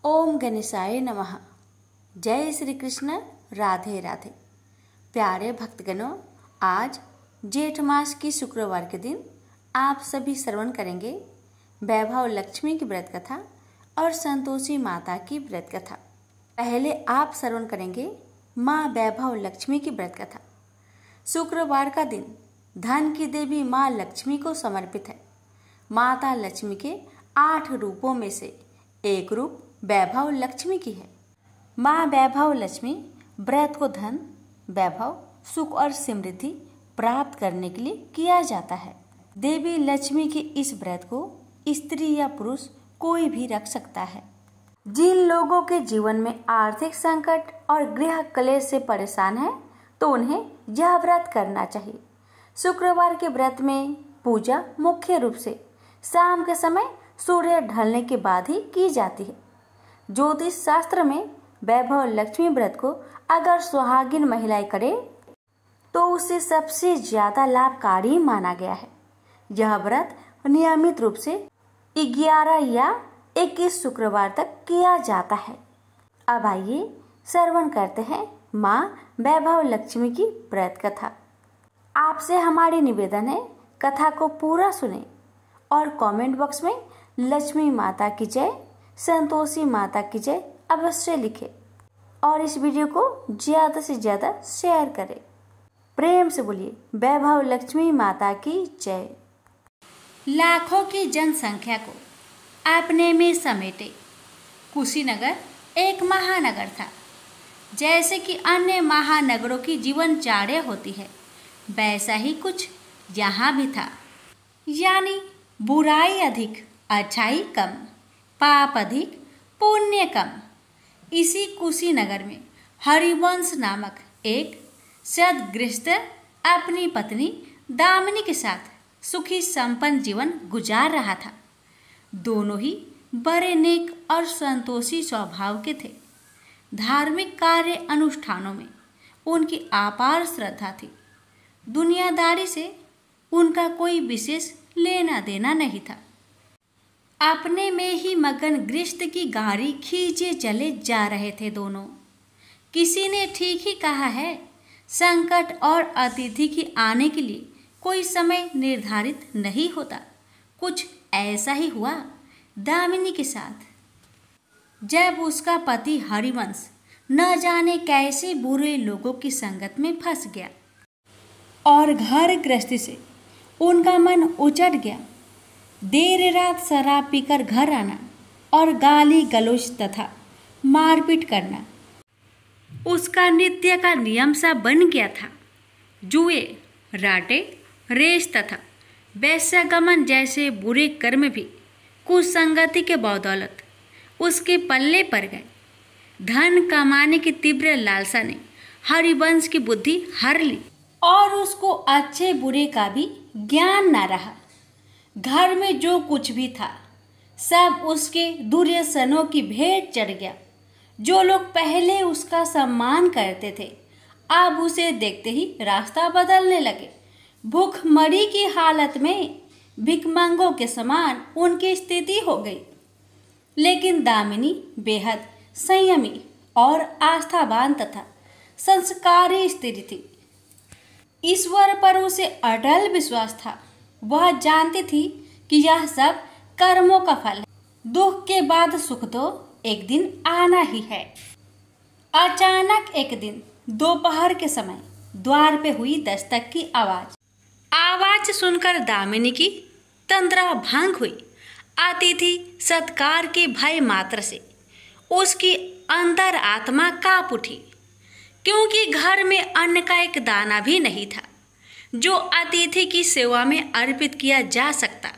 ओम गणेशाय नमः। जय श्री कृष्ण। राधे राधे। प्यारे भक्तगणों, आज जेठ मास की शुक्रवार के दिन आप सभी श्रवण करेंगे वैभव लक्ष्मी की व्रत कथा और संतोषी माता की व्रत कथा। पहले आप श्रवण करेंगे माँ वैभव लक्ष्मी की व्रत कथा। शुक्रवार का दिन धन की देवी माँ लक्ष्मी को समर्पित है। माता लक्ष्मी के 8 रूपों में से एक रूप वैभव लक्ष्मी की है। माँ वैभव लक्ष्मी व्रत को धन, वैभव, सुख और समृद्धि प्राप्त करने के लिए किया जाता है। देवी लक्ष्मी के इस व्रत को स्त्री या पुरुष कोई भी रख सकता है। जिन लोगों के जीवन में आर्थिक संकट और गृह क्लेश से परेशान है तो उन्हें यह व्रत करना चाहिए। शुक्रवार के व्रत में पूजा मुख्य रूप से शाम के समय सूर्य ढलने के बाद ही की जाती है। ज्योतिष शास्त्र में वैभव लक्ष्मी व्रत को अगर सुहागिन महिलाएं करे तो उसे सबसे ज्यादा लाभकारी माना गया है। यह व्रत नियमित रूप से 11 या 21 शुक्रवार तक किया जाता है। अब आइए श्रवण करते हैं माँ वैभव लक्ष्मी की व्रत कथा। आपसे हमारी निवेदन है, कथा को पूरा सुने और कमेंट बॉक्स में लक्ष्मी माता की जय, संतोषी माता की जय अवश्य लिखें और इस वीडियो को ज्यादा से ज्यादा शेयर करें। प्रेम से बोलिए वैभव लक्ष्मी माता की जय। लाखों की जनसंख्या को अपने में समेटे कुशीनगर एक महानगर था। जैसे कि अन्य महानगरों की जीवनचर्या होती है, वैसा ही कुछ यहाँ भी था। यानी बुराई अधिक, अच्छाई कम, पाप अधिक, पुण्य कम। इसी कुशीनगर में हरिवंश नामक एक सद्गृहस्थ अपनी पत्नी दामिनी के साथ सुखी संपन्न जीवन गुजार रहा था। दोनों ही बड़े नेक और संतोषी स्वभाव के थे। धार्मिक कार्य अनुष्ठानों में उनकी अपार श्रद्धा थी। दुनियादारी से उनका कोई विशेष लेना देना नहीं था। अपने में ही मगन गृहस्थ की गाड़ी खींचे चले जा रहे थे दोनों। किसी ने ठीक ही कहा है, संकट और अतिथि की आने के लिए कोई समय निर्धारित नहीं होता। कुछ ऐसा ही हुआ दामिनी के साथ। जब उसका पति हरिवंश न जाने कैसे बुरे लोगों की संगत में फंस गया और घर गृहस्थी से उनका मन उचट गया। देर रात शराब पीकर घर आना और गाली गलौज तथा मारपीट करना उसका नित्य का नियम सा बन गया था। जुए, राटे, रेस तथा वैश्यागमन जैसे बुरे कर्म भी कुसंगति के बदौलत उसके पल्ले पड़ गए। धन कमाने की तीव्र लालसा ने हरिवंश की बुद्धि हर ली और उसको अच्छे बुरे का भी ज्ञान न रहा। घर में जो कुछ भी था सब उसके दुर्व्यसनों की भेंट चढ़ गया। जो लोग पहले उसका सम्मान करते थे अब उसे देखते ही रास्ता बदलने लगे। भूखमरी की हालत में भिखमंगों के समान उनकी स्थिति हो गई। लेकिन दामिनी बेहद संयमी और आस्थावान तथा संस्कारी स्त्री थी। ईश्वर पर उसे अटल विश्वास था। वह जानती थी कि यह सब कर्मों का फल है। दुख के बाद सुख तो एक दिन आना ही है। अचानक एक दिन दोपहर के समय द्वार पे हुई दस्तक की आवाज सुनकर दामिनी की तंद्रा भंग हुई। अतिथि सत्कार के भय मात्र से उसकी अंतर आत्मा कांप उठी, क्योंकि घर में अन्न का एक दाना भी नहीं था जो अतिथि की सेवा में अर्पित किया जा सकता।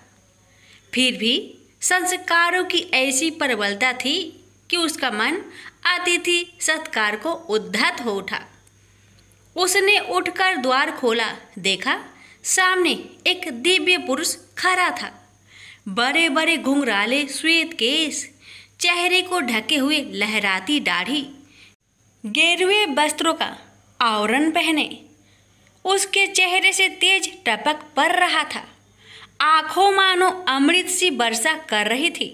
फिर भी संस्कारों की ऐसी प्रबलता थी कि उसका मन अतिथि सत्कार को उद्धत हो उठा। उसने उठकर द्वार खोला, देखा सामने एक दिव्य पुरुष खड़ा था। बड़े बड़े घुंघराले श्वेत केश, चेहरे को ढके हुए लहराती दाढ़ी, गेरुए वस्त्रों का आवरण पहने उसके चेहरे से तेज टपक पड़ रहा था। आंखों मानो अमृत सी वर्षा कर रही थी।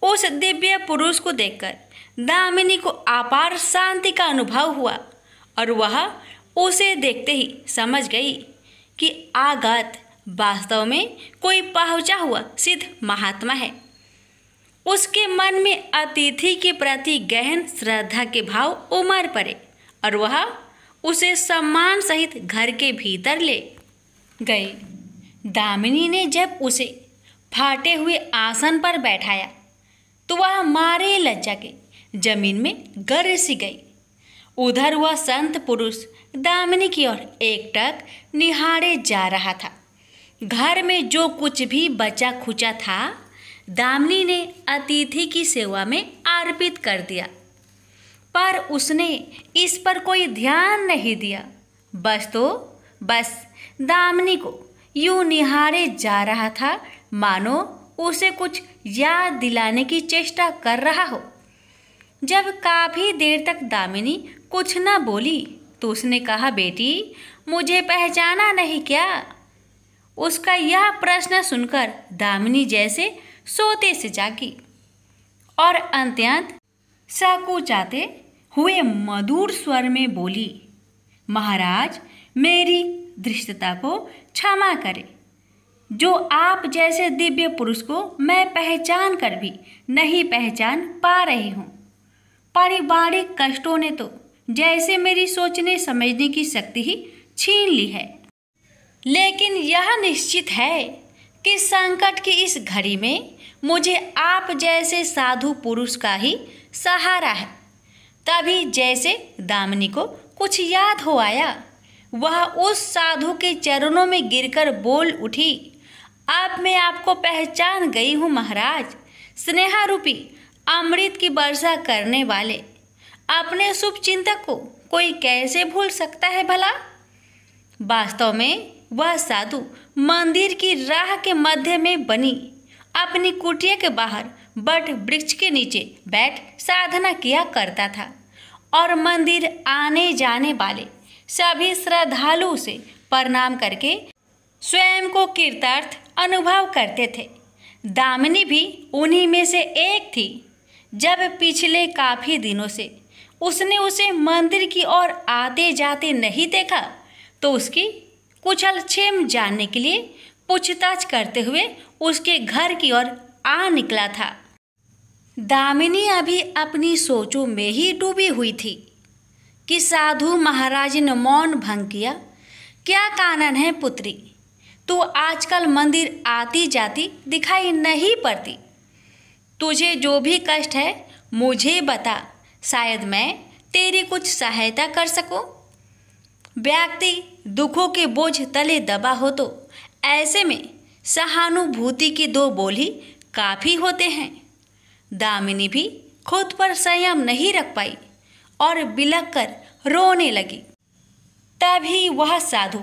उस दिव्य पुरुष को देखकर दामिनी को अपार शांति का अनुभव हुआ और वह उसे देखते ही समझ गई कि आगत वास्तव में कोई पहुंचा हुआ सिद्ध महात्मा है। उसके मन में अतिथि के प्रति गहन श्रद्धा के भाव उमड़ पड़े और वह उसे सम्मान सहित घर के भीतर ले गई। दामिनी ने जब उसे फाटे हुए आसन पर बैठाया तो वह मारे लज्जा के जमीन में गिर सी गई। उधर वह संत पुरुष दामिनी की ओर एकटक निहारे जा रहा था। घर में जो कुछ भी बचा खुचा था दामिनी ने अतिथि की सेवा में अर्पित कर दिया, पर उसने इस पर कोई ध्यान नहीं दिया। बस दामिनी को यूं निहारे जा रहा था मानो उसे कुछ याद दिलाने की चेष्टा कर रहा हो। जब काफी देर तक दामिनी कुछ न बोली तो उसने कहा, बेटी मुझे पहचाना नहीं क्या? उसका यह प्रश्न सुनकर दामिनी जैसे सोते से जागी और अत्यंत संकुचाते हुए मधुर स्वर में बोली, महाराज मेरी धृष्टता को क्षमा करें। जो आप जैसे दिव्य पुरुष को मैं पहचान कर भी नहीं पहचान पा रही हूँ। पारिवारिक कष्टों ने तो जैसे मेरी सोचने समझने की शक्ति ही छीन ली है। लेकिन यह निश्चित है कि संकट की इस घड़ी में मुझे आप जैसे साधु पुरुष का ही सहारा है। तभी जैसे दामिनी को कुछ याद हो आया, वह उस साधु के चरणों में गिरकर बोल उठी, अब मैं आपको पहचान गई हूँ महाराज। स्नेहा रूपी अमृत की वर्षा करने वाले अपने शुभ चिंतक को कोई कैसे भूल सकता है भला? वास्तव में वह साधु मंदिर की राह के मध्य में बनी अपनी कुटिया के बाहर बट वृक्ष के नीचे बैठ साधना किया करता था और मंदिर आने जाने वाले सभी श्रद्धालु से प्रणाम करके स्वयं को कृतार्थ अनुभव करते थे। दामिनी भी उन्हीं में से एक थी। जब पिछले काफी दिनों से उसने उसे मंदिर की ओर आते जाते नहीं देखा तो उसकी कुशल क्षेम जानने के लिए पूछताछ करते हुए उसके घर की ओर आ निकला था। दामिनी अभी अपनी सोचों में ही डूबी हुई थी कि साधु महाराज ने मौन भंग किया। क्या कानन है पुत्री, तू आजकल मंदिर आती जाती दिखाई नहीं पड़ती। तुझे जो भी कष्ट है मुझे बता, शायद मैं तेरी कुछ सहायता कर सकूं। व्यक्ति दुखों के बोझ तले दबा हो तो ऐसे में सहानुभूति के दो बोल ही काफ़ी होते हैं। दामिनी भी खुद पर संयम नहीं रख पाई और बिलख कर रोने लगी। तभी वह साधु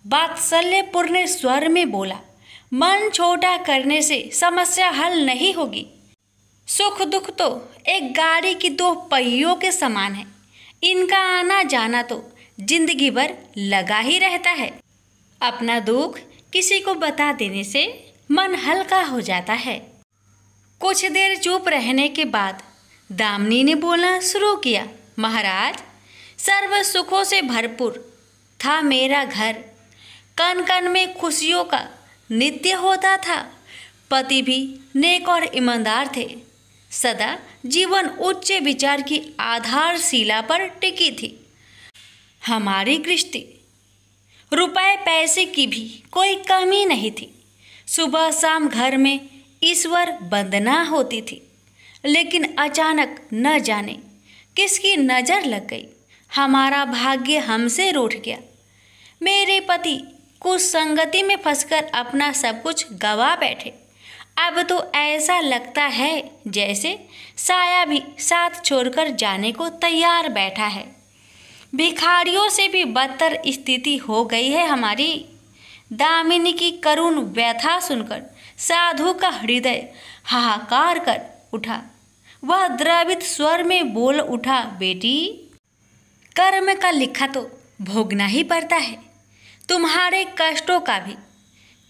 वात्सल्यपूर्ण स्वर में बोला, मन छोटा करने से समस्या हल नहीं होगी। सुख दुख तो एक गाड़ी की दो पहियों के समान है, इनका आना जाना तो जिंदगी भर लगा ही रहता है। अपना दुख किसी को बता देने से मन हल्का हो जाता है। कुछ देर चुप रहने के बाद दामिनी ने बोलना शुरू किया, महाराज सर्व सुखों से भरपूर था मेरा घर, कण कण में खुशियों का नित्य होता था। पति भी नेक और ईमानदार थे। सदा जीवन उच्च विचार की आधारशिला पर टिकी थी। हमारी गृहस्थी रुपए पैसे की भी कोई कमी नहीं थी। सुबह शाम घर में ईश्वर वंदना होती थी। लेकिन अचानक न जाने किसकी नज़र लग गई, हमारा भाग्य हमसे रूठ गया। मेरे पति कुछ संगति में फंसकर अपना सब कुछ गवा बैठे। अब तो ऐसा लगता है जैसे साया भी साथ छोड़कर जाने को तैयार बैठा है। भिखारियों से भी बदतर स्थिति हो गई है हमारी। दामिनी की करुण व्यथा सुनकर साधु का हृदय हाहाकार कर उठा। वह द्रवित स्वर में बोल उठा, बेटी कर्म का लिखा तो भोगना ही पड़ता है। तुम्हारे कष्टों का भी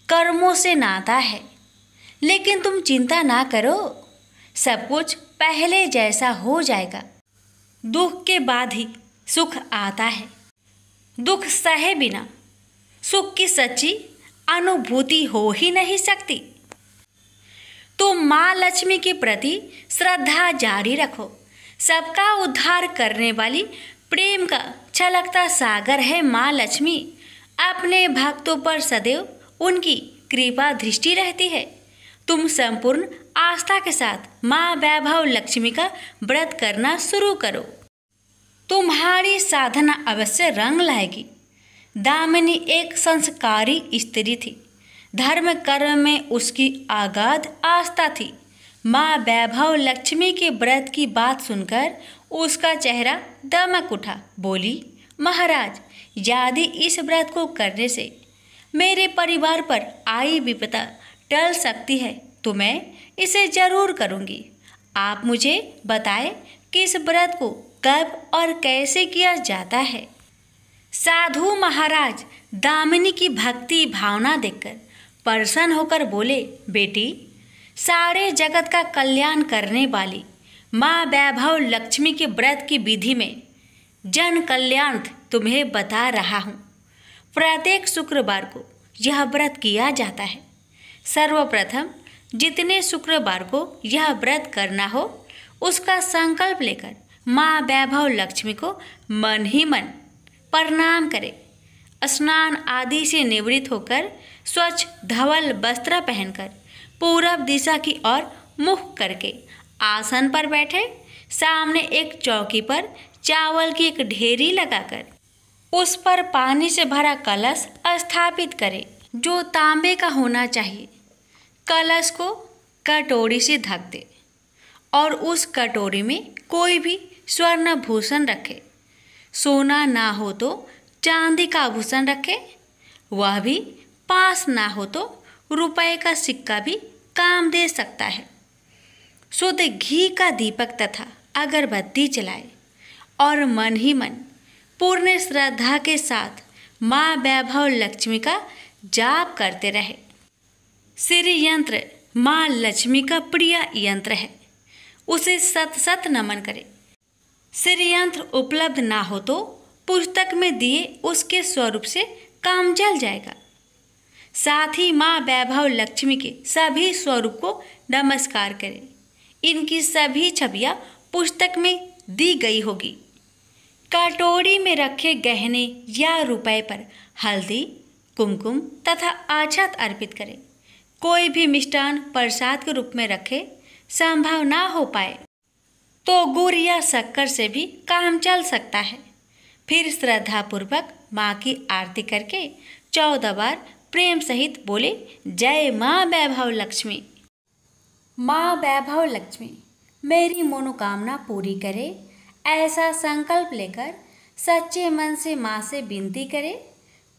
कर्मों से नाता है। लेकिन तुम चिंता ना करो, सब कुछ पहले जैसा हो जाएगा। दुख के बाद ही सुख आता है। दुख सहे बिना सुख की सच्ची अनुभूति हो ही नहीं सकती। तो माँ लक्ष्मी के प्रति श्रद्धा जारी रखो। सबका उद्धार करने वाली प्रेम का छलकता सागर है माँ लक्ष्मी। अपने भक्तों पर सदैव उनकी कृपा दृष्टि रहती है। तुम संपूर्ण आस्था के साथ माँ वैभव लक्ष्मी का व्रत करना शुरू करो। तुम्हारी साधना अवश्य रंग लाएगी। दामिनी एक संस्कारी स्त्री थी। धर्म कर्म में उसकी अगाध आस्था थी। माँ वैभव लक्ष्मी के व्रत की बात सुनकर उसका चेहरा दमक उठा। बोली, महाराज, यदि इस व्रत को करने से मेरे परिवार पर आई विपदा टल सकती है तो मैं इसे जरूर करूँगी। आप मुझे बताएं कि इस व्रत को कब और कैसे किया जाता है। साधु महाराज दामिनी की भक्ति भावना देखकर प्रसन्न होकर बोले, बेटी, सारे जगत का कल्याण करने वाली माँ वैभव लक्ष्मी के व्रत की विधि में जन कल्याण तुम्हें बता रहा हूँ। प्रत्येक शुक्रवार को यह व्रत किया जाता है। सर्वप्रथम जितने शुक्रवार को यह व्रत करना हो उसका संकल्प लेकर माँ वैभव लक्ष्मी को मन ही मन प्रणाम करें। स्नान आदि से निवृत्त होकर स्वच्छ धवल वस्त्र पहनकर पूरब दिशा की ओर मुख करके आसन पर बैठे। सामने एक चौकी पर चावल की एक ढेरी लगाकर उस पर पानी से भरा कलश स्थापित करें, जो तांबे का होना चाहिए। कलश को कटोरी से ढक दे और उस कटोरी में कोई भी स्वर्ण भूषण रखे। सोना ना हो तो चांदी का आभूषण रखे। वह भी पास ना हो तो रुपए का सिक्का भी काम दे सकता है। शुद्ध घी का दीपक तथा अगरबत्ती जलाए और मन ही मन पूर्ण श्रद्धा के साथ माँ वैभव लक्ष्मी का जाप करते रहे। श्री यंत्र माँ लक्ष्मी का प्रिय यंत्र है, उसे सत सत नमन करें। श्री यंत्र उपलब्ध ना हो तो पुस्तक में दिए उसके स्वरूप से काम चल जाएगा। साथ ही माँ वैभव लक्ष्मी के सभी स्वरूप को नमस्कार करें। इनकी सभी छवियाँ पुस्तक में दी गई होगी। कटोरी में रखे गहने या रुपए पर हल्दी, कुमकुम तथा अक्षत अर्पित करें। कोई भी मिष्टान प्रसाद के रूप में रखे संभव ना हो पाए तो गुड़ या शक्कर से भी काम चल सकता है। फिर श्रद्धापूर्वक माँ की आरती करके 14 बार प्रेम सहित बोले, जय माँ वैभव लक्ष्मी। माँ वैभव लक्ष्मी मेरी मनोकामना पूरी करे, ऐसा संकल्प लेकर सच्चे मन से माँ से विनती करे।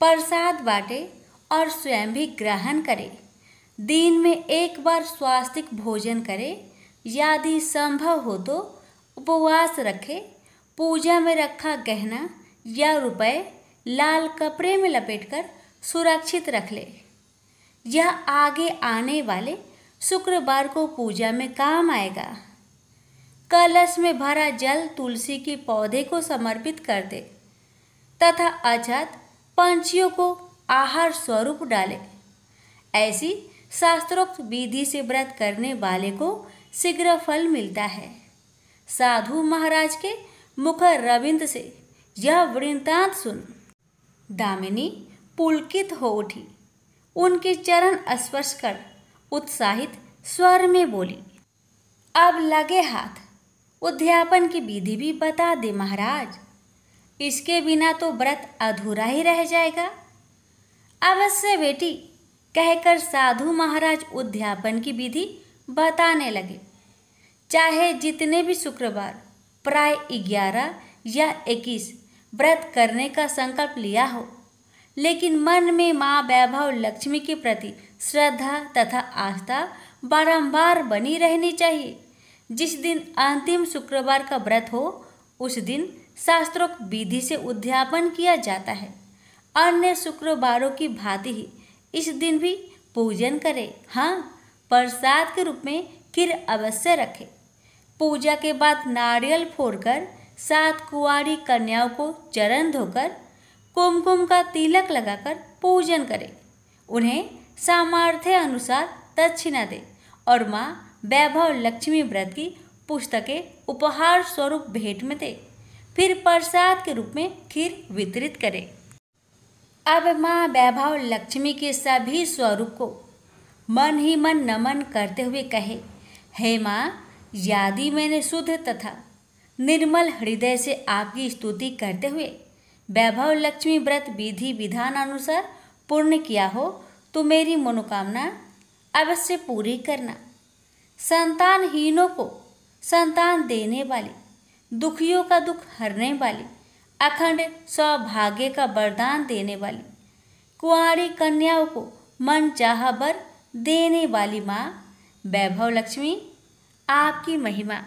प्रसाद बांटे और स्वयं भी ग्रहण करे। दिन में एक बार स्वास्तिक भोजन करे। यदि संभव हो तो उपवास रखे। पूजा में रखा गहना या रुपए लाल कपड़े में लपेटकर सुरक्षित रख ले। यह आगे आने वाले शुक्रवार को पूजा में काम आएगा। कलश में भरा जल तुलसी के पौधे को समर्पित कर दे तथा अक्षत पंछियों को आहार स्वरूप डाले। ऐसी शास्त्रोक्त विधि से व्रत करने वाले को शीघ्र फल मिलता है। साधु महाराज के मुख रविंद्र से यह वृत्तांत सुन दामिनी पुलकित हो उठी। उनके चरण स्पर्श कर उत्साहित स्वर में बोली, अब लगे हाथ उद्यापन की विधि भी बता दे महाराज। इसके बिना तो व्रत अधूरा ही रह जाएगा। अवश्य बेटी, कहकर साधु महाराज उद्यापन की विधि बताने लगे। चाहे जितने भी शुक्रवार प्राय 11 या 21 व्रत करने का संकल्प लिया हो, लेकिन मन में माँ वैभव लक्ष्मी के प्रति श्रद्धा तथा आस्था बारंबार बनी रहनी चाहिए। जिस दिन अंतिम शुक्रवार का व्रत हो उस दिन शास्त्रोक्त विधि से उद्यापन किया जाता है। अन्य शुक्रवारों की भांति ही इस दिन भी पूजन करें। हाँ, प्रसाद के रूप में खीर अवश्य रखें। पूजा के बाद नारियल फोड़कर 7 कुंवारी कन्याओं को चरण धोकर कुमकुम का तिलक लगाकर पूजन करें। उन्हें सामर्थ्य अनुसार दक्षिणा दें और माँ वैभव लक्ष्मी व्रत की पुस्तकें उपहार स्वरूप भेंट में दें। फिर प्रसाद के रूप में खीर वितरित करें। अब माँ वैभव लक्ष्मी के सभी स्वरूप को मन ही मन नमन करते हुए कहे, हे माँ, यदि मैंने शुद्ध तथा निर्मल हृदय से आपकी स्तुति करते हुए वैभव लक्ष्मी व्रत विधि विधान अनुसार पूर्ण किया हो तो मेरी मनोकामना अवश्य पूरी करना। संतानहीनों को संतान देने वाली, दुखियों का दुख हरने वाली, अखंड सौभाग्य का वरदान देने वाली, कुंवारी कन्याओं को मन चाहा वर देने वाली माँ वैभव लक्ष्मी, आपकी महिमा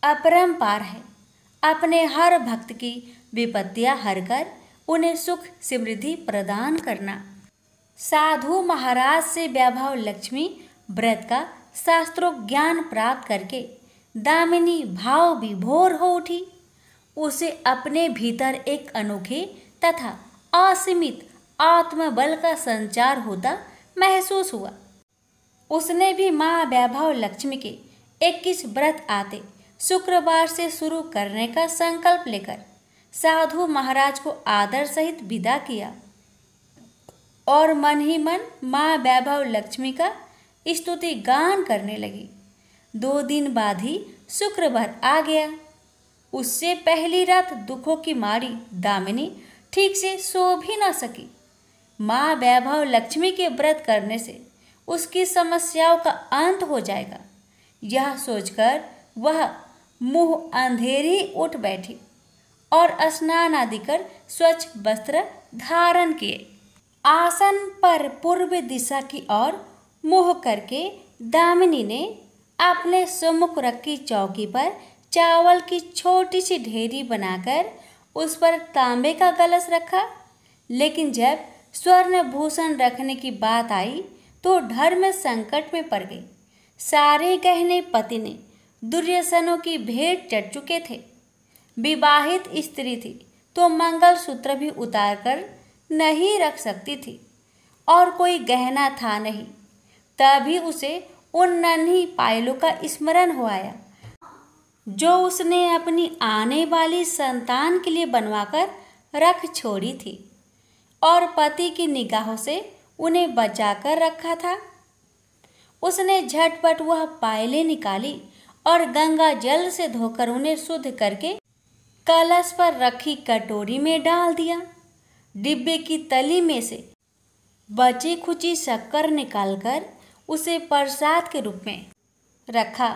अपरंपार है। अपने हर भक्त की विपत्तियां हरकर उन्हें सुख समृद्धि प्रदान करना। साधु महाराज से वैभव लक्ष्मी व्रत का शास्त्रों ज्ञान प्राप्त करके दामिनी भाव विभोर हो उठी। उसे अपने भीतर एक अनोखे तथा असीमित आत्मबल का संचार होता महसूस हुआ। उसने भी माँ वैभव लक्ष्मी के 21 व्रत आते शुक्रवार से शुरू करने का संकल्प लेकर साधु महाराज को आदर सहित विदा किया और मन ही मन माँ वैभव लक्ष्मी का स्तुति गान करने लगी। 2 दिन बाद ही शुक्रवार आ गया। उससे पहली रात दुखों की मारी दामिनी ठीक से सो भी न सकी। माँ वैभव लक्ष्मी के व्रत करने से उसकी समस्याओं का अंत हो जाएगा, यह सोचकर वह मुंह अंधेरी उठ बैठी और स्नान आदि कर स्वच्छ वस्त्र धारण किए। आसन पर पूर्व दिशा की ओर मुंह करके दामिनी ने अपने सम्मुख रखी चौकी पर चावल की छोटी सी ढेरी बनाकर उस पर तांबे का कलश रखा। लेकिन जब स्वर्ण भूषण रखने की बात आई तो धर्म संकट में पड़ गई। सारे गहने पति ने दुर्योधनों की भेंट चढ़ चुके थे। विवाहित स्त्री थी तो मंगलसूत्र भी उतार कर नहीं रख सकती थी और कोई गहना था नहीं। तभी उसे उन नन्ही पायलों का स्मरण हो आया जो उसने अपनी आने वाली संतान के लिए बनवाकर रख छोड़ी थी और पति की निगाहों से उन्हें बचाकर रखा था। उसने झटपट वह पायलें निकाली और गंगा जल से धोकर उन्हें शुद्ध करके कलश पर रखी कटोरी में डाल दिया। डिब्बे की तली में से बची खुची शक्कर निकालकर उसे प्रसाद के रूप में रखा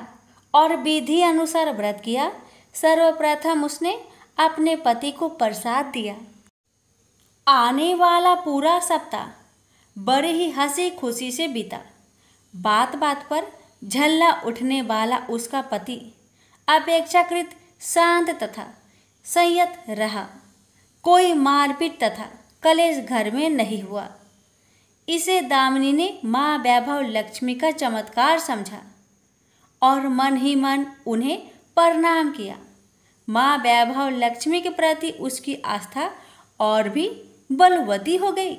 और विधि अनुसार व्रत किया। सर्वप्रथम उसने अपने पति को प्रसाद दिया। आने वाला पूरा सप्ताह बड़े ही हंसी खुशी से बीता। बात बात पर झल्ला उठने वाला उसका पति अपेक्षाकृत शांत तथा संयत रहा। कोई मारपीट तथा कलेश घर में नहीं हुआ। इसे दामिनी ने माँ वैभव लक्ष्मी का चमत्कार समझा और मन ही मन उन्हें प्रणाम किया। माँ वैभव लक्ष्मी के प्रति उसकी आस्था और भी बलवती हो गई।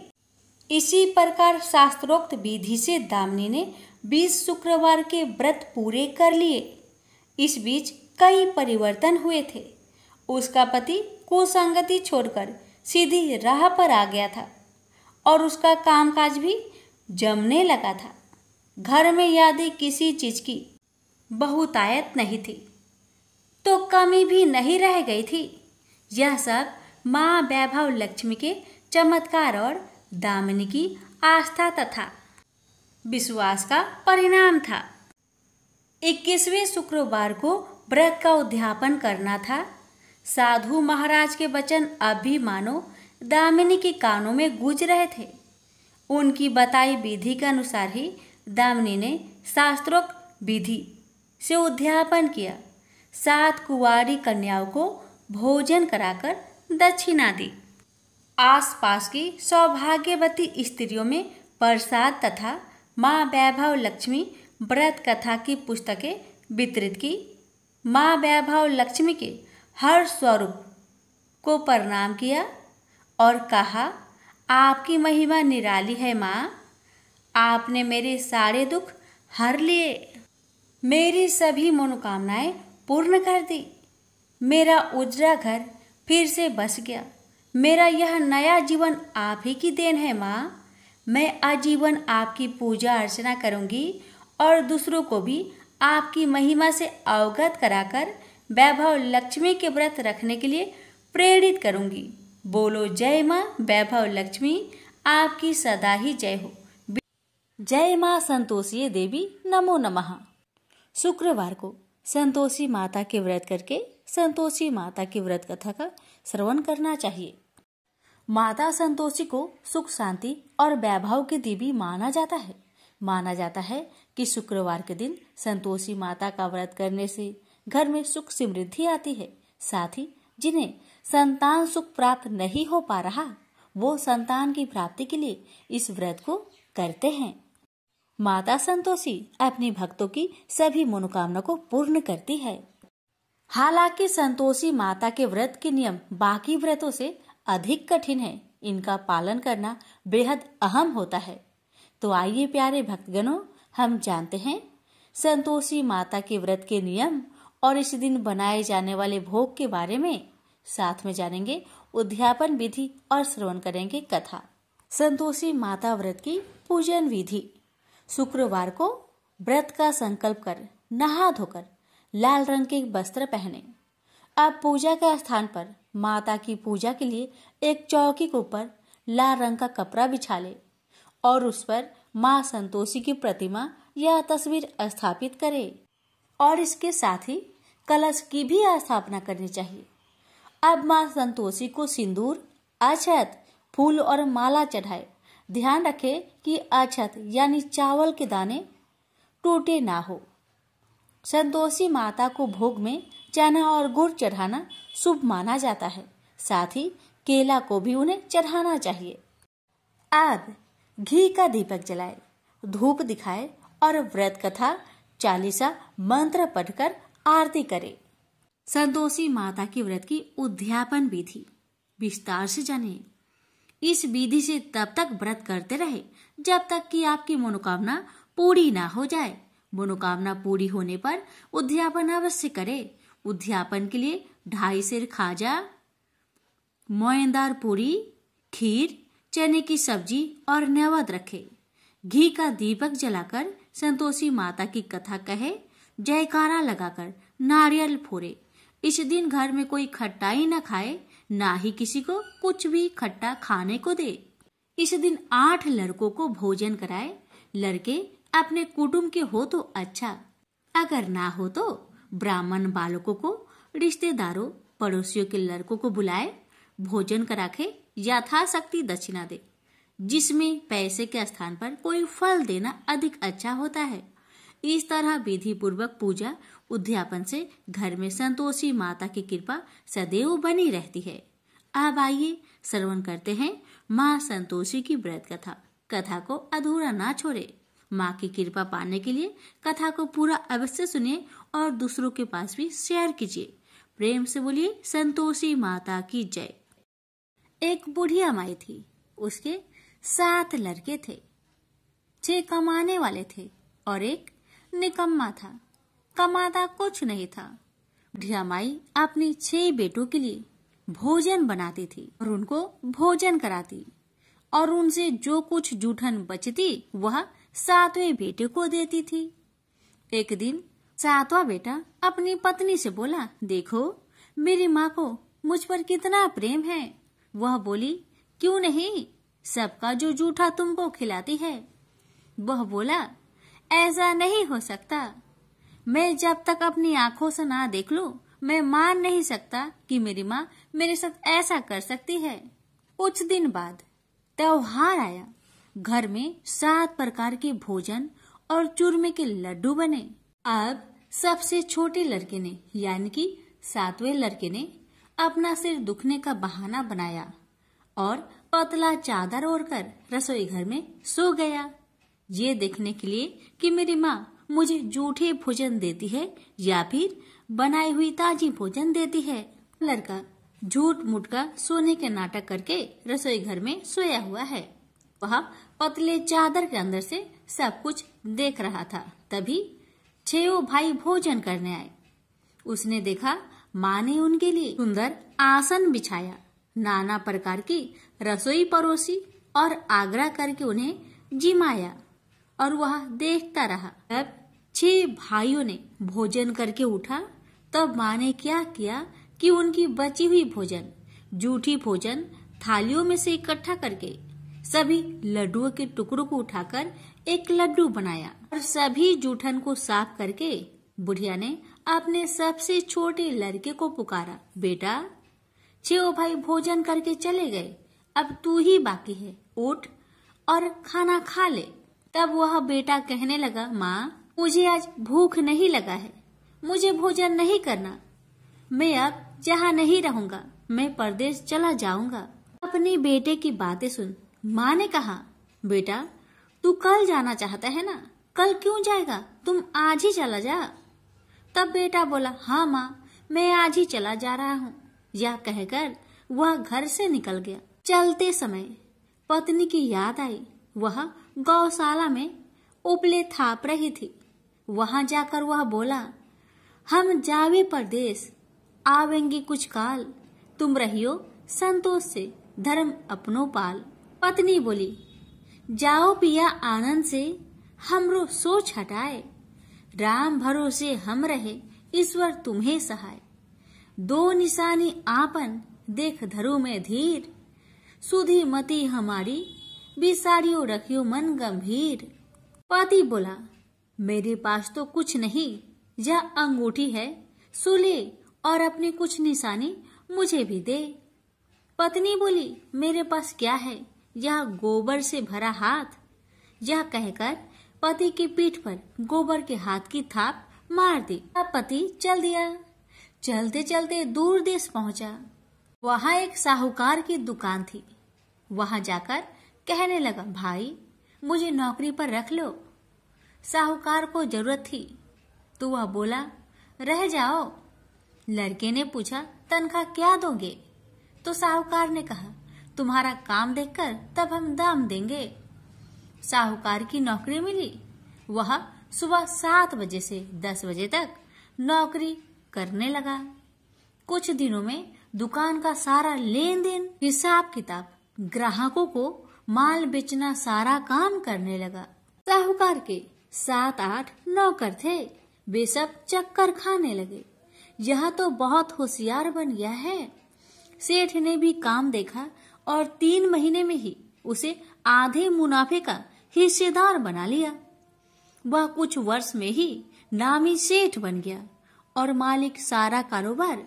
इसी प्रकार शास्त्रोक्त विधि से दामिनी ने 20 शुक्रवार के व्रत पूरे कर लिए। इस बीच कई परिवर्तन हुए थे। उसका पति कुसंगति छोड़कर सीधी राह पर आ गया था और उसका कामकाज भी जमने लगा था। घर में यदि किसी चीज की बहुतायत नहीं थी तो कमी भी नहीं रह गई थी। यह सब माँ वैभव लक्ष्मी के चमत्कार और दामिनी की आस्था तथा विश्वास का परिणाम था। 21वें शुक्रवार को व्रत का उद्यापन करना था। साधु महाराज के वचन अब भी मानो दामिनी के कानों में गूंज रहे थे। उनकी बताई विधि के अनुसार ही दामिनी ने शास्त्रोक्त विधि से उद्यापन किया। 7 कुंवारी कन्याओं को भोजन कराकर दक्षिणा दी। आसपास की सौभाग्यवती स्त्रियों में प्रसाद तथा माँ वैभव लक्ष्मी व्रत कथा की पुस्तकें वितरित की। माँ वैभव लक्ष्मी के हर स्वरूप को प्रणाम किया और कहा, आपकी महिमा निराली है माँ, आपने मेरे सारे दुख हर लिए, मेरी सभी मनोकामनाएं पूर्ण कर दी, मेरा उजड़ा घर फिर से बस गया, मेरा यह नया जीवन आप ही की देन है माँ। मैं आजीवन आपकी पूजा अर्चना करूंगी और दूसरों को भी आपकी महिमा से अवगत कराकर वैभव लक्ष्मी के व्रत रखने के लिए प्रेरित करूंगी। बोलो जय माँ वैभव लक्ष्मी, आपकी सदा ही जय हो। जय माँ संतोषी देवी, नमो नमः। शुक्रवार को संतोषी माता के व्रत करके संतोषी माता की व्रत कथा का श्रवण करना चाहिए। माता संतोषी को सुख शांति और वैभव की देवी माना जाता है। माना जाता है कि शुक्रवार के दिन संतोषी माता का व्रत करने से घर में सुख समृद्धि आती है। साथ ही जिन्हें संतान सुख प्राप्त नहीं हो पा रहा, वो संतान की प्राप्ति के लिए इस व्रत को करते हैं। माता संतोषी अपनी भक्तों की सभी मनोकामना को पूर्ण करती है। हालांकि संतोषी माता के व्रत के नियम बाकी व्रतों से अधिक कठिन है, इनका पालन करना बेहद अहम होता है। तो आइए प्यारे भक्तगणों, हम जानते हैं संतोषी माता के व्रत के नियम और इस दिन बनाए जाने वाले भोग के बारे में। साथ में जानेंगे उद्यापन विधि और श्रवण करेंगे कथा। संतोषी माता व्रत की पूजन विधि। शुक्रवार को व्रत का संकल्प कर नहा धोकर लाल रंग के वस्त्र पहने। अब पूजा के स्थान पर माता की पूजा के लिए एक चौकी के ऊपर लाल रंग का कपड़ा बिछा ले और उस पर माँ संतोषी की प्रतिमा या तस्वीर स्थापित करे और इसके साथ ही कलश की भी स्थापना करनी चाहिए। अब माँ संतोषी को सिंदूर, अक्षत, फूल और माला चढ़ाए। ध्यान रखे कि अक्षत यानी चावल के दाने टूटे ना हो। संतोषी माता को भोग में चना और गुड़ चढ़ाना शुभ माना जाता है। साथ ही केला को भी उन्हें चढ़ाना चाहिए। अब घी का दीपक जलाए, धूप दिखाए और व्रत कथा चालीसा मंत्र पढ़कर आरती करे। संतोषी माता की व्रत की उद्यापन विधि विस्तार से जानिए। इस विधि से तब तक व्रत करते रहे जब तक कि आपकी मनोकामना पूरी ना हो जाए। मनोकामना पूरी होने पर उद्यापन अवश्य करे। उद्यापन के लिए 2.5 सेर खाजा, मोयनदार पूरी, खीर, चने की सब्जी और नैवेद्य रखे। घी का दीपक जलाकर संतोषी माता की कथा कहे, जयकारा लगाकर नारियल फोड़े। इस दिन घर में कोई खट्टाई न खाए, ना ही किसी को कुछ भी खट्टा खाने को दे। इस दिन 8 लड़कों को भोजन कराए। लड़के अपने कुटुंब के हो तो अच्छा, अगर ना हो तो ब्राह्मण बालकों को, रिश्तेदारों, पड़ोसियों के लड़कों को बुलाए, भोजन कराके यथाशक्ति दक्षिणा दे, जिसमें पैसे के स्थान पर कोई फल देना अधिक अच्छा होता है। इस तरह विधि पूर्वक पूजा उद्यापन से घर में संतोषी माता की कृपा सदैव बनी रहती है। अब आइए श्रवण करते हैं माँ संतोषी की व्रत कथा। कथा को अधूरा ना छोड़े। माँ की कृपा पाने के लिए कथा को पूरा अवश्य सुनिए और दूसरों के पास भी शेयर कीजिए। प्रेम से बोलिए संतोषी माता की जय। एक बुढ़िया माई थी। उसके 7 लड़के थे। 6 कमाने वाले थे और एक निकम्मा था, कमाता कुछ नहीं था। बुढ़िया माई अपनी 6 बेटों के लिए भोजन बनाती थी और उनको भोजन कराती और उनसे जो कुछ जूठन बचती वह 7वें बेटे को देती थी। एक दिन 7वां बेटा अपनी पत्नी से बोला, देखो मेरी माँ को मुझ पर कितना प्रेम है। वह बोली, क्यों नहीं, सबका जो जूठा तुमको खिलाती है। वह बोला, ऐसा नहीं हो सकता। मैं जब तक अपनी आंखों से ना देख लूं, मैं मान नहीं सकता कि मेरी माँ मेरे साथ ऐसा कर सकती है। कुछ दिन बाद त्योहार आया। घर में 7 प्रकार के भोजन और चूरमे के लड्डू बने। अब सबसे छोटे लड़के ने यानी कि 7वें लड़के ने अपना सिर दुखने का बहाना बनाया और पतला चादर ओढ़कर रसोई घर में सो गया, ये देखने के लिए कि मेरी माँ मुझे जूठे भोजन देती है या फिर बनाई हुई ताजी भोजन देती है। लड़का झूठ मूठ का सोने के नाटक करके रसोई घर में सोया हुआ है। वह पतले चादर के अंदर से सब कुछ देख रहा था। तभी 6 भाई भोजन करने आए। उसने देखा माँ ने उनके लिए सुंदर आसन बिछाया, नाना प्रकार की रसोई परोसी और आग्रह करके उन्हें जिमाया और वह देखता रहा। तब 6 भाइयों ने भोजन करके उठा। तब माँ ने क्या किया कि उनकी बची हुई भोजन, जूठी भोजन थालियों में से इकट्ठा करके सभी लड्डुओं के टुकड़ों को उठाकर एक लड्डू बनाया और सभी जूठन को साफ करके बुढ़िया ने अपने सबसे छोटे लड़के को पुकारा, बेटा 6 भाई भोजन करके चले गए, अब तू ही बाकी है, उठ और खाना खा ले। तब वह बेटा कहने लगा, माँ मुझे आज भूख नहीं लगा है, मुझे भोजन नहीं करना, मैं अब जहाँ नहीं रहूंगा, मैं परदेश चला जाऊंगा। अपने बेटे की बातें सुन माँ ने कहा, बेटा तू कल जाना चाहता है ना, कल क्यों जाएगा, तुम आज ही चला जा। तब बेटा बोला, हाँ माँ मैं आज ही चला जा रहा हूँ। यह कहकर वह घर से निकल गया। चलते समय पत्नी की याद आई। वह गौशाला में उपले थाप रही थी। वहां जाकर वह बोला, हम जावे परदेश, आवेंगे कुछ काल, तुम रहियो संतोष से, धर्म अपनो पाल। पत्नी बोली, जाओ पिया आनंद से, हमरो सोच हटाए, राम भरोसे हम रहे, ईश्वर तुम्हें सहाय। 2 निशानी आपन, देख धरो में धीर, सुधी मती हमारी, बिसारियो रखियो मन गंभीर। पति बोला, मेरे पास तो कुछ नहीं, यह अंगूठी है, सुले और अपनी कुछ निशानी मुझे भी दे। पत्नी बोली, मेरे पास क्या है, यह गोबर से भरा हाथ। यह कहकर पति की पीठ पर गोबर के हाथ की थाप मार दी। अब पति चल दिया। चलते चलते दूर देश पहुंचा। वहां एक साहूकार की दुकान थी। वहां जाकर कहने लगा, भाई मुझे नौकरी पर रख लो। साहूकार को जरूरत थी तो वह बोला, रह जाओ। लड़के ने पूछा, तनख्वाह क्या दोगे? तो साहूकार ने कहा, तुम्हारा काम देखकर तब हम दाम देंगे। साहूकार की नौकरी मिली। वह सुबह 7 बजे से 10 बजे तक नौकरी करने लगा। कुछ दिनों में दुकान का सारा लेन देन, हिसाब किताब, ग्राहकों को माल बेचना, सारा काम करने लगा। साहूकार के 7-8 नौकर थे। वे सब चक्कर खाने लगे। यह तो बहुत होशियार बन गया है। सेठ ने भी काम देखा और 3 महीने में ही उसे आधे मुनाफे का हिस्सेदार बना लिया। वह कुछ वर्ष में ही नामी सेठ बन गया और मालिक सारा कारोबार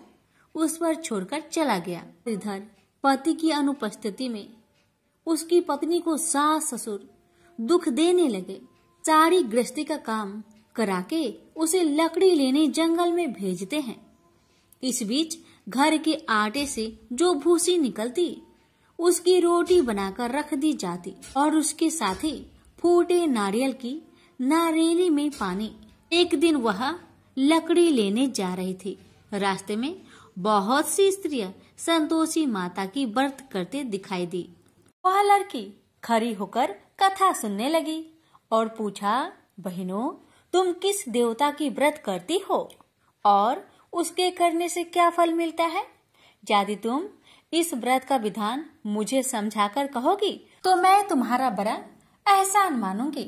उस पर छोड़कर चला गया। इधर पति की अनुपस्थिति में उसकी पत्नी को सास ससुर दुख देने लगे। सारी गृहस्थी का काम करा के उसे लकड़ी लेने जंगल में भेजते हैं। इस बीच घर के आटे से जो भूसी निकलती उसकी रोटी बनाकर रख दी जाती और उसके साथ ही फूटे नारियल की नारेली में पानी। एक दिन वह लकड़ी लेने जा रही थी। रास्ते में बहुत सी स्त्रियां संतोषी माता की व्रत करते दिखाई दी। वह लड़की खड़ी होकर कथा सुनने लगी और पूछा, बहनों तुम किस देवता की व्रत करती हो और उसके करने से क्या फल मिलता है? यदि तुम इस व्रत का विधान मुझे समझाकर कहोगी तो मैं तुम्हारा बड़ा एहसान मानूंगी।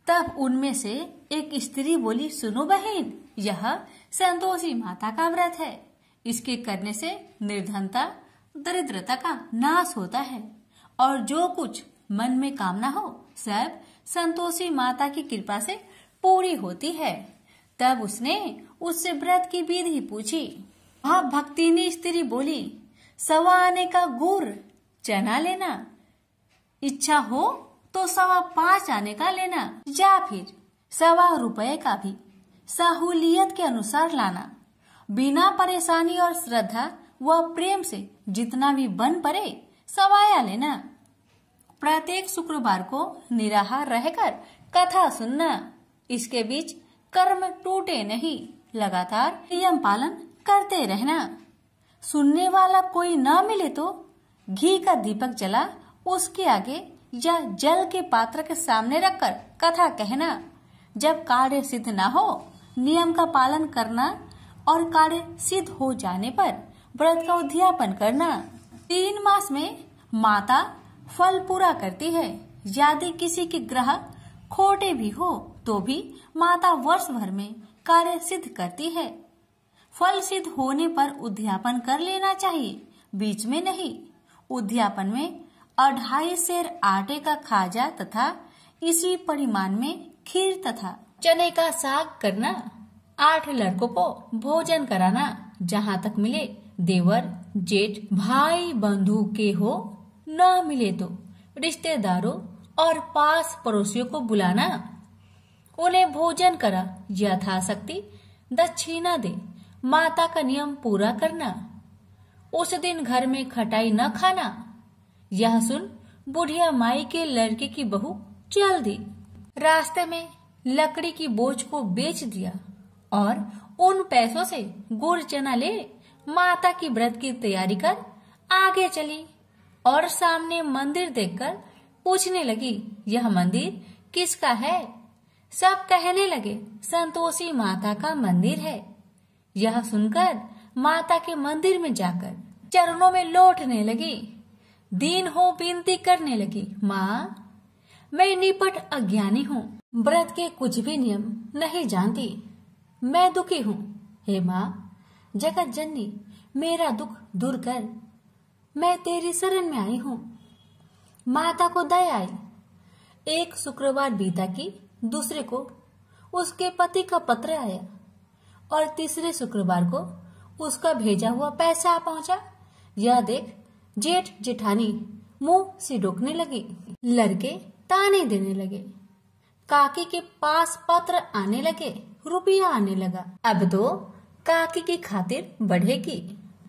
तब उनमें से एक स्त्री बोली, सुनो बहन, यह संतोषी माता का व्रत है। इसके करने से निर्धनता, दरिद्रता का नाश होता है और जो कुछ मन में कामना हो सब संतोषी माता की कृपा से पूरी होती है। तब उसने उससे व्रत की विधि पूछी। वह भक्तिनी स्त्री बोली, 1.25 आने का गुड़ चना लेना, इच्छा हो तो 5.25 आने का लेना या फिर 1.25 रुपए का भी सहूलियत के अनुसार लाना। बिना परेशानी और श्रद्धा व प्रेम से जितना भी बन पड़े सवाया लेना। प्रत्येक शुक्रवार को निराहार रहकर कथा सुनना। इसके बीच कर्म टूटे नहीं, लगातार नियम पालन करते रहना। सुनने वाला कोई न मिले तो घी का दीपक जला उसके आगे या जल के पात्र के सामने रखकर कथा कहना। जब कार्य सिद्ध न हो, नियम का पालन करना और कार्य सिद्ध हो जाने पर व्रत का उद्यापन करना। 3 मास में माता फल पूरा करती है। यदि किसी के ग्रह खोटे भी हो तो भी माता वर्ष भर में कार्य सिद्ध करती है। फल सिद्ध होने पर उद्यापन कर लेना चाहिए, बीच में नहीं। उद्यापन में 2.5 सेर आटे का खाजा तथा इसी परिमाण में खीर तथा चने का साग करना। 8 लड़कों को भोजन कराना। जहाँ तक मिले देवर, जेठ, भाई बंधु के हो, न मिले तो रिश्तेदारों और पास पड़ोसियों को बुलाना। उन्हें भोजन करा, यथाशक्ति दक्षिणा दे। माता का नियम पूरा करना। उस दिन घर में खटाई न खाना। यह सुन बुढ़िया माई के लड़के की बहू चल दी। रास्ते में लकड़ी की बोझ को बेच दिया और उन पैसों से गुड़ चना ले माता की व्रत की तैयारी कर आगे चली और सामने मंदिर देखकर पूछने लगी, यह मंदिर किसका है? सब कहने लगे, संतोषी माता का मंदिर है। यह सुनकर माता के मंदिर में जाकर चरणों में लौटने लगी। दीन हो विनती करने लगी, माँ मैं निपट अज्ञानी हूँ, व्रत के कुछ भी नियम नहीं जानती, मैं दुखी हूँ। हे माँ जगत जननी, मेरा दुख दूर कर, मैं तेरी शरण में आई हूँ। माता को दया आई। एक शुक्रवार बीता कि दूसरे को उसके पति का पत्र आया और तीसरे शुक्रवार को उसका भेजा हुआ पैसा आ पहुंचा। यह देख जेठ जेठानी मुंह सिडोकने लगी। लड़के ताने देने लगे। काकी के पास पत्र आने लगे, रुपया आने लगा। अब तो काकी की खातिर बढ़ेगी।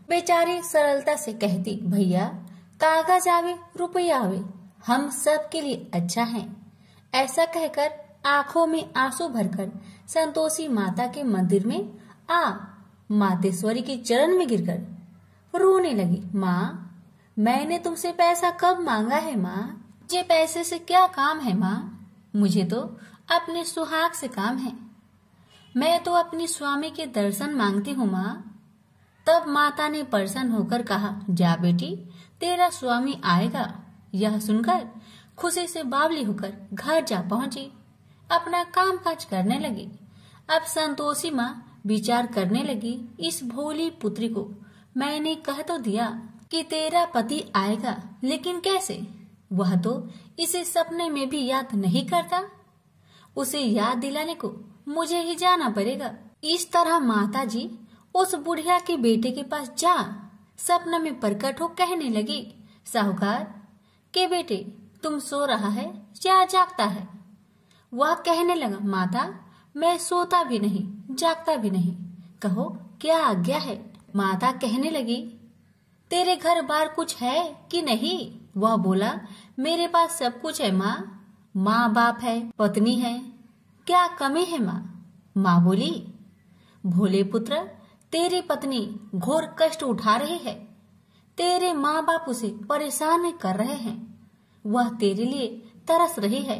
बेचारी सरलता से कहती, भैया कागज आवे रुपया आवे, हम सब के लिए अच्छा है। ऐसा कहकर आंखों में आंसू भरकर संतोषी माता के मंदिर में आ मातेश्वरी के चरण में गिरकर रोने लगी। माँ मैंने तुमसे पैसा कब मांगा है माँ? मुझे पैसे से क्या काम है माँ? मुझे तो अपने सुहाग से काम है। मैं तो अपनी स्वामी के दर्शन मांगती हूँ माँ। तब माता ने प्रसन्न होकर कहा, जा बेटी तेरा स्वामी आएगा। यह सुनकर खुशी से बावली होकर घर जा पहुंची, अपना काम काज करने लगी। अब संतोषी माँ विचार करने लगी, इस भोली पुत्री को मैंने कह तो दिया कि तेरा पति आएगा, लेकिन कैसे? वह तो इसे सपने में भी याद नहीं करता। उसे याद दिलाने को मुझे ही जाना पड़ेगा। इस तरह माता जी उस बुढ़िया के बेटे के पास जा सपना में प्रकट हो कहने लगी, साहूकार के बेटे तुम सो रहा है या जागता है? वह कहने लगा, माता मैं सोता भी नहीं जागता भी नहीं, कहो क्या आज्ञा है? माता कहने लगी, तेरे घर बार कुछ है कि नहीं? वह बोला, मेरे पास सब कुछ है माँ। माँ बाप है, पत्नी है, क्या कमी है माँ? माँ बोली, भोले पुत्र तेरी पत्नी घोर कष्ट उठा रही है, तेरे माँ बाप उसे परेशान कर रहे हैं, वह तेरे लिए तरस रही है,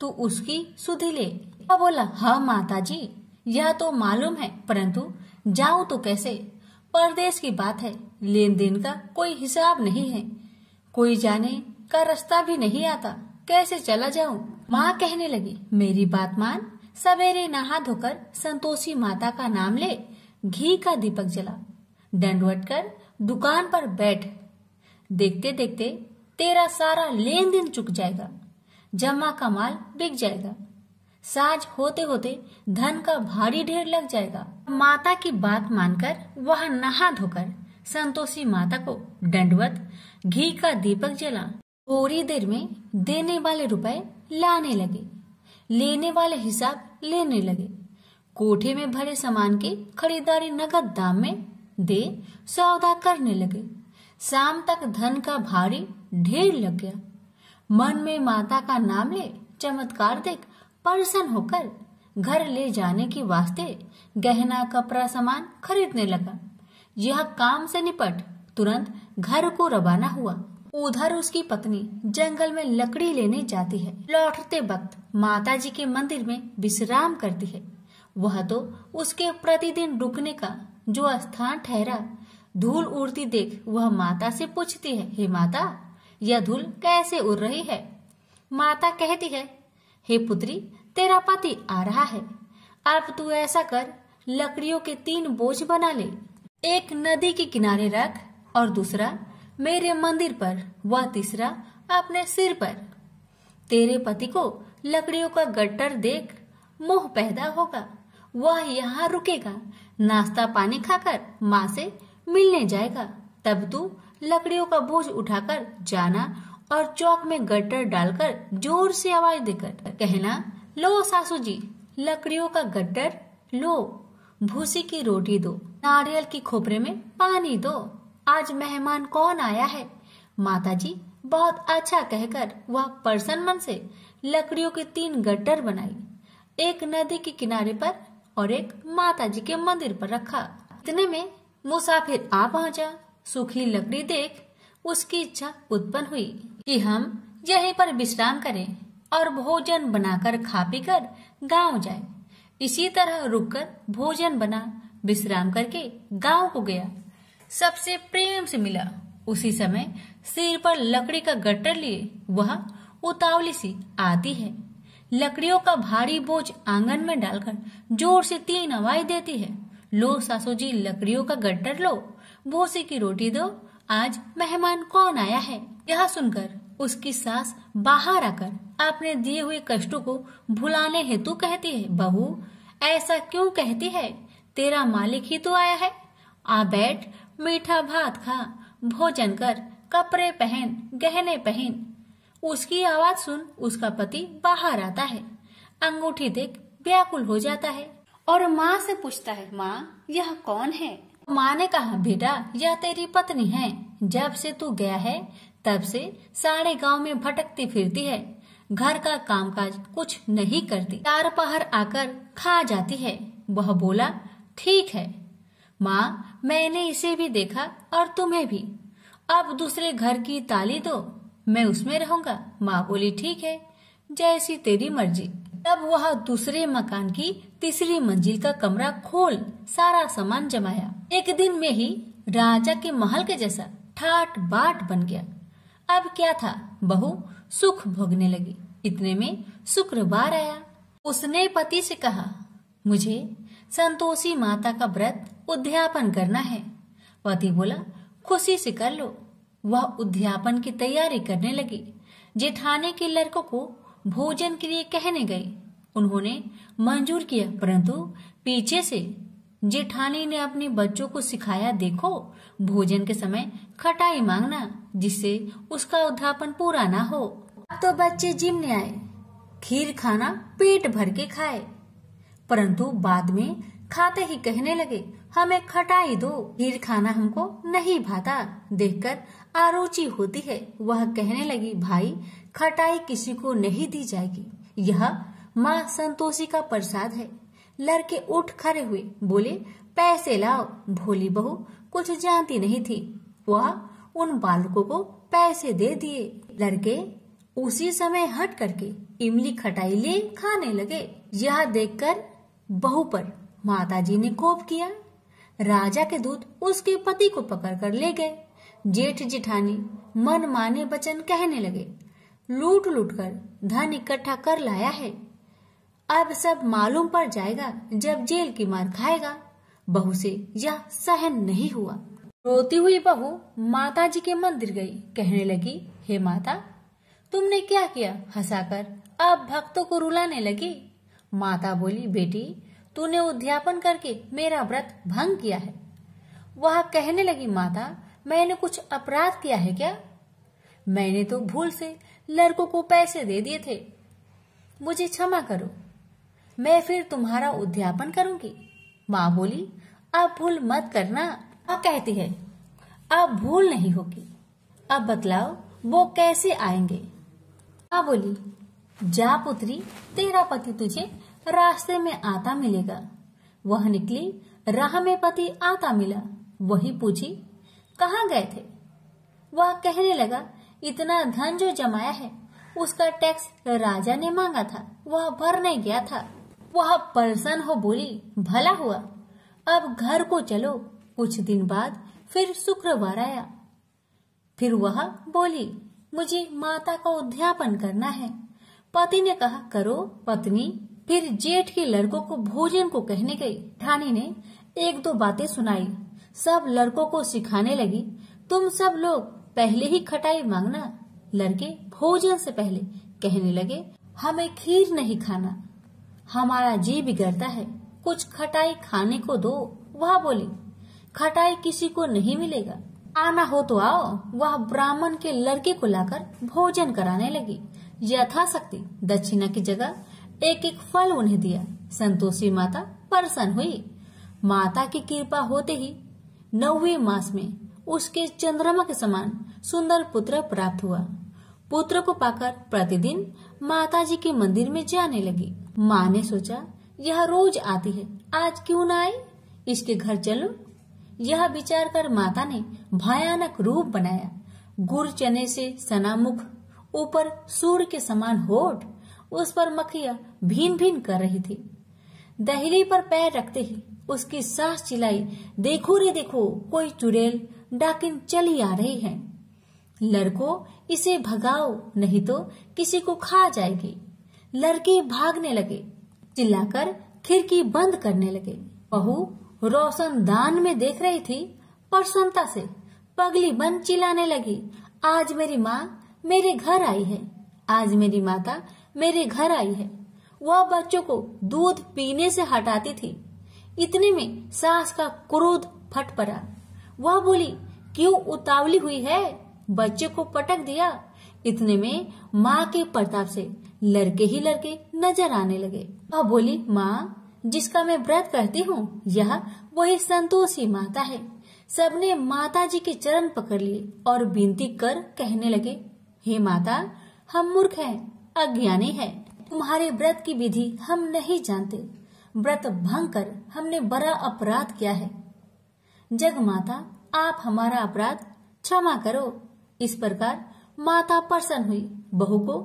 तू उसकी सुधि ले। वह बोला, हाँ माता जी यह तो मालूम है, परंतु जाऊं तो कैसे? परदेश की बात है, लेन देन का कोई हिसाब नहीं है, कोई जाने का रास्ता भी नहीं आता, कैसे चला जाऊं? माँ कहने लगी, मेरी बात मान, सवेरे नहा धोकर संतोषी माता का नाम ले, घी का दीपक जला, दंडवत कर दुकान पर बैठ। देखते देखते तेरा सारा लेन देन चुक जाएगा, जमा का माल बिक जाएगा, साज होते होते धन का भारी ढेर लग जाएगा। माता की बात मानकर वह नहा धोकर संतोषी माता को दंडवत घी का दीपक जला। थोड़ी देर में देने वाले रुपए लाने लगे, लेने वाले हिसाब लेने लगे। कोठे में भरे सामान की खरीदारी नगद दाम में दे सौदा करने लगे। शाम तक धन का भारी ढेर लग गया। मन में माता का नाम ले चमत्कार देख प्रसन्न होकर घर ले जाने के वास्ते गहना कपड़ा सामान खरीदने लगा। यह काम से निपट तुरंत घर को रवाना हुआ। उधर उसकी पत्नी जंगल में लकड़ी लेने जाती है। लौटते वक्त माता जी के मंदिर में विश्राम करती है। वह तो उसके प्रतिदिन रुकने का जो स्थान ठहरा। धूल उड़ती देख वह माता से पूछती है, हे माता, यह धूल कैसे उड़ रही है? माता कहती है, हे पुत्री, तेरा पति आ रहा है। अब तू ऐसा कर, लकड़ियों के 3 बोझ बना ले। एक नदी के किनारे रख और दूसरा मेरे मंदिर पर, वह तीसरा अपने सिर पर। तेरे पति को लकड़ियों का गट्टर देख मोह पैदा होगा। वह यहाँ रुकेगा, नाश्ता पानी खाकर माँ से मिलने जाएगा। तब तू लकड़ियों का बोझ उठाकर जाना और चौक में गट्टर डालकर जोर से आवाज देकर कहना, लो सासू जी, लकड़ियों का गट्टर लो, भूसी की रोटी दो, नारियल की खोपरे में पानी दो। आज मेहमान कौन आया है? माता जी बहुत अच्छा कहकर वह प्रसन्न मन से लकड़ियों के 3 गट्टर बनाई। एक नदी के किनारे पर और एक माता जी के मंदिर पर रखा। इतने में मुसाफिर आ पहुंचा। सूखी लकड़ी देख उसकी इच्छा उत्पन्न हुई कि हम यहीं पर विश्राम करें और भोजन बनाकर खा पीकर गांव जाए। इसी तरह रुककर भोजन बना, विश्राम करके गांव को गया। सबसे प्रेम से मिला। उसी समय सिर पर लकड़ी का गट्टर लिए वह उतावली सी आती है। लकड़ियों का भारी बोझ आंगन में डालकर जोर से 3 आवाज देती है, लो सासू जी, लकड़ियों का गट्टर लो, भूसी की रोटी दो, आज मेहमान कौन आया है। यह सुनकर उसकी सास बाहर आकर अपने दिए हुए कष्टों को भुलाने हेतु कहती है, बहू ऐसा क्यों कहती है? तेरा मालिक ही तो आया है। आ बैठ, मीठा भात खा, भोजन कर, कपड़े पहन, गहने पहन। उसकी आवाज सुन उसका पति बाहर आता है। अंगूठी देख व्याकुल हो जाता है और माँ से पूछता है, माँ यह कौन है? माँ ने कहा, बेटा यह तेरी पत्नी है। जब से तू गया है तब से सारे गांव में भटकती फिरती है। घर का कामकाज कुछ नहीं करती, 4 पहर आकर खा जाती है। वह बोला, ठीक है माँ, मैंने इसे भी देखा और तुम्हें भी। अब दूसरे घर की ताली दो, मैं उसमें रहूंगा। माँ बोली, ठीक है, जैसी तेरी मर्जी। तब वह दूसरे मकान की 3री मंजिल का कमरा खोल सारा सामान जमाया। एक दिन में ही राजा के महल के जैसा ठाट बाट बन गया। अब क्या था, बहू सुख भोगने लगी। इतने में शुक्रवार आया। उसने पति से कहा, मुझे संतोषी माता का व्रत उद्यापन करना है। पति बोला, खुशी से कर लो। वह उद्यापन की तैयारी करने लगी। जेठानी के लड़कों को भोजन के लिए कहने गई। उन्होंने मंजूर किया, परंतु पीछे से जेठानी ने अपने बच्चों को सिखाया, देखो भोजन के समय खटाई मांगना, जिससे उसका उद्यापन पूरा ना हो। अब तो बच्चे जिमने आए, खीर खाना पेट भर के खाए, परंतु बाद में खाते ही कहने लगे, हमें खटाई दो, खीर खाना हमको नहीं भाता। देखकर आरुचि होती है। वह कहने लगी, भाई खटाई किसी को नहीं दी जाएगी, यह माँ संतोषी का प्रसाद है। लड़के उठ खड़े हुए, बोले, पैसे लाओ। भोली बहू कुछ जानती नहीं थी। वह उन बालकों को पैसे दे दिए। लड़के उसी समय हट करके इमली खटाई ले खाने लगे। यह देखकर बहू पर माताजी ने कोप किया। राजा के दूत उसके पति को पकड़कर ले गए। जेठ जेठानी मन माने वचन कहने लगे, लूट लूट कर धन इकट्ठा कर लाया है, अब सब मालूम पड़ जाएगा जब जेल की मार खाएगा। बहू से यह सहन नहीं हुआ। रोती हुई बहू माता जी के मंदिर गई। कहने लगी, हे माता, तुमने क्या किया? हंसाकर अब भक्तों को रुलाने लगी। माता बोली, बेटी तूने उद्यापन करके मेरा व्रत भंग किया है। वह कहने लगी, माता मैंने कुछ अपराध किया है क्या? मैंने तो भूल से लड़कों को पैसे दे दिए थे, मुझे क्षमा करो, मैं फिर तुम्हारा उद्यापन करूंगी। माँ बोली, अब भूल मत करना। माँ कहती है, अब भूल नहीं होगी, अब बतलाओ वो कैसे आएंगे? माँ बोली, जा पुत्री, तेरा पति तुझे रास्ते में आता मिलेगा। वह निकली, राह में पति आता मिला। वही पूछी, कहाँ गए थे? वह कहने लगा, इतना धन जो जमाया है उसका टैक्स राजा ने मांगा था, वह भरने गया था। वह परेशान हो बोली, भला हुआ, अब घर को चलो। कुछ दिन बाद फिर शुक्रवार आया। फिर वह बोली, मुझे माता का उद्यापन करना है। पति ने कहा, करो। पत्नी फिर जेठ के लड़कों को भोजन को कहने गई। ठानी ने एक दो बातें सुनाई। सब लड़कों को सिखाने लगी, तुम सब लोग पहले ही खटाई मांगना। लड़के भोजन से पहले कहने लगे, हमें खीर नहीं खाना, हमारा जी बिगड़ता है, कुछ खटाई खाने को दो। वह बोली, खटाई किसी को नहीं मिलेगा, आना हो तो आओ। वह ब्राह्मण के लड़के को लाकर भोजन कराने लगी। यथाशक्ति दक्षिणा की जगह एक एक फल उन्हें दिया। संतोषी माता प्रसन्न हुई। माता की कृपा होते ही 9वें मास में उसके चंद्रमा के समान सुंदर पुत्र प्राप्त हुआ। पुत्र को पाकर प्रतिदिन माता जी के मंदिर में जाने लगी। माँ ने सोचा, यह रोज आती है, आज क्यों न आए, इसके घर चलो। यह विचार कर माता ने भयानक रूप बनाया। गुड़ चने से सना मुख, ऊपर सूर्य के समान होठ, उस पर मक्खियां भीन भीन कर रही थी। दहली पर पैर रखते ही उसकी सास चिल्लाई, देखो रे देखो, कोई चुड़ैल डाकिन चली आ रही है। लड़कों, इसे भगाओ, नहीं तो किसी को खा जाएगी। लड़के भागने लगे, चिल्लाकर खिड़की बंद करने लगे। बहू रोशनदान में देख रही थी। प्रसन्नता से पगली बन चिल्लाने लगी, आज मेरी माँ मेरे घर आई है, आज मेरी माता मेरे घर आई है। वह बच्चों को दूध पीने से हटाती थी। इतने में सास का क्रोध फट पड़ा। वह बोली, क्यों उतावली हुई है, बच्चे को पटक दिया। इतने में माँ के प्रताप से लड़के ही लड़के नजर आने लगे। वह बोली, माँ, जिसका मैं व्रत करती हूँ, यह वही संतोषी माता है। सबने माता जी के चरण पकड़ लिए और विनती कर कहने लगे, हे माता, हम मूर्ख हैं, अज्ञानी हैं, तुम्हारे व्रत की विधि हम नहीं जानते। व्रत भंग कर हमने बड़ा अपराध किया है। जग माता, आप हमारा अपराध क्षमा करो। इस प्रकार माता प्रसन्न हुई। बहू को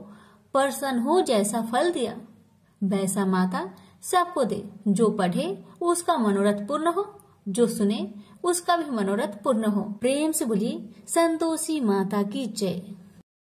प्रसन्न हो जैसा फल दिया, वैसा माता सबको दे। जो पढ़े उसका मनोरथ पूर्ण हो, जो सुने उसका भी मनोरथ पूर्ण हो। प्रेम से बोलिए, संतोषी माता की जय।